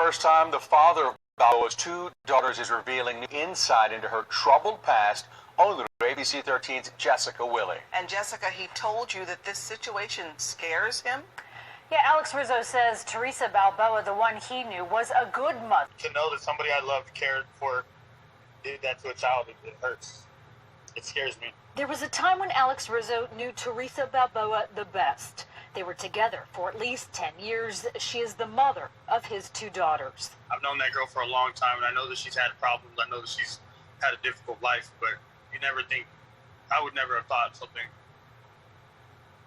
first time, the father of Balboa's two daughters is revealing new insight into her troubled past. Only ABC 13's Jessica Willie. And Jessica, he told you that this situation scares him? Yeah, Alex Rizzo says Theresa Balboa, the one he knew, was a good mother. To know that somebody I loved, cared for, did that to a child, it hurts. It scares me. There was a time when Alex Rizzo knew Theresa Balboa the best. They were together for at least 10 years. She is the mother of his two daughters. I've known that girl for a long time, and I know that she's had problems. I know that she's had a difficult life, but you never think, I would never have thought something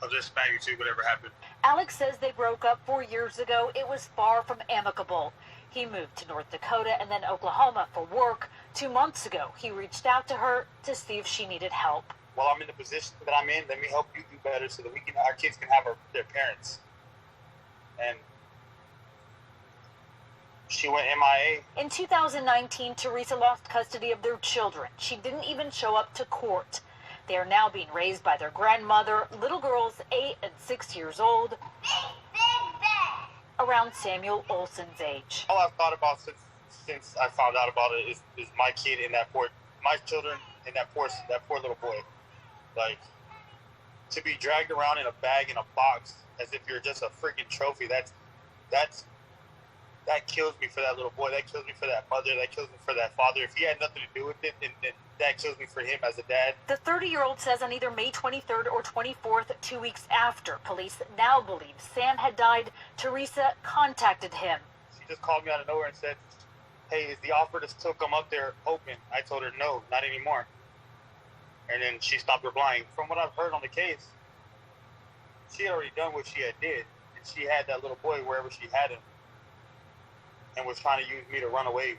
of this magnitude would ever happen. Alex says they broke up 4 years ago. It was far from amicable. He moved to North Dakota and then Oklahoma for work. 2 months ago, he reached out to her to see if she needed help. While I'm in the position that I'm in, let me help you do better so that our kids can have their parents. And she went MIA. In 2019, Theresa lost custody of their children. She didn't even show up to court. They are now being raised by their grandmother, little girls 8 and 6 years old, around Samuel Olson's age. All I've thought about since I found out about it is my kid in that poor, my children in that poor little boy. Like, to be dragged around in a bag in a box as if you're just a freaking trophy, that kills me for that little boy. That kills me for that mother. That kills me for that father. If he had nothing to do with it, then that kills me for him as a dad. The 30-year-old says on either May 23rd or 24th, 2 weeks after police now believe Sam had died, Theresa contacted him. She just called me out of nowhere and said, "Hey, is the offer to still come up there open?" I told her, "No, not anymore." And then she stopped replying. From what I've heard on the case, she had already done what she had did. And she had that little boy wherever she had him and was trying to use me to run away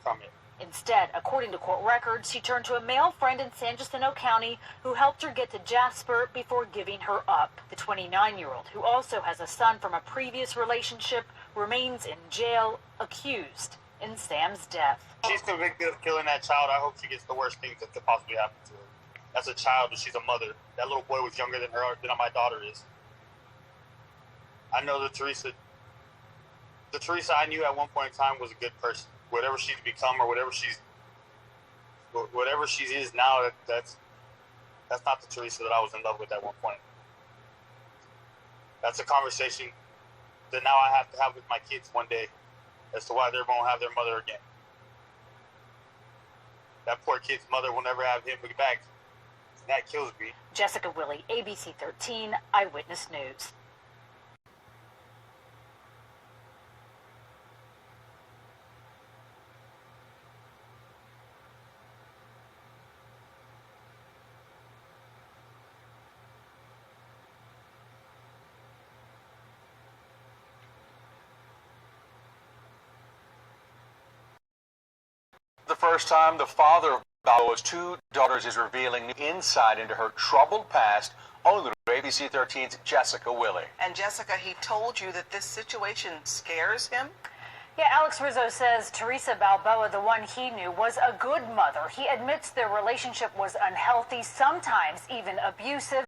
from it. Instead, according to court records, she turned to a male friend in San Jacinto County who helped her get to Jasper before giving her up. The 29-year-old, who also has a son from a previous relationship, remains in jail, accused in Sam's death. She's convicted of killing that child. I hope she gets the worst things that could possibly happen to her. As a child, and she's a mother. That little boy was younger than my daughter is. I know that the Theresa I knew at one point in time was a good person. Whatever she's become or whatever she is now, that's not the Theresa that I was in love with at one point. That's a conversation that now I have to have with my kids one day as to why they won't have their mother again. That poor kid's mother will never have him back. That kills me. Jessica Willie, ABC 13 Eyewitness News. The first time, the father of Balboa's two daughters is revealing new insight into her troubled past. Only ABC 13's Jessica Willie. And Jessica, he told you that this situation scares him? Yeah, Alex Rizzo says Theresa Balboa, the one he knew, was a good mother. He admits their relationship was unhealthy, sometimes even abusive.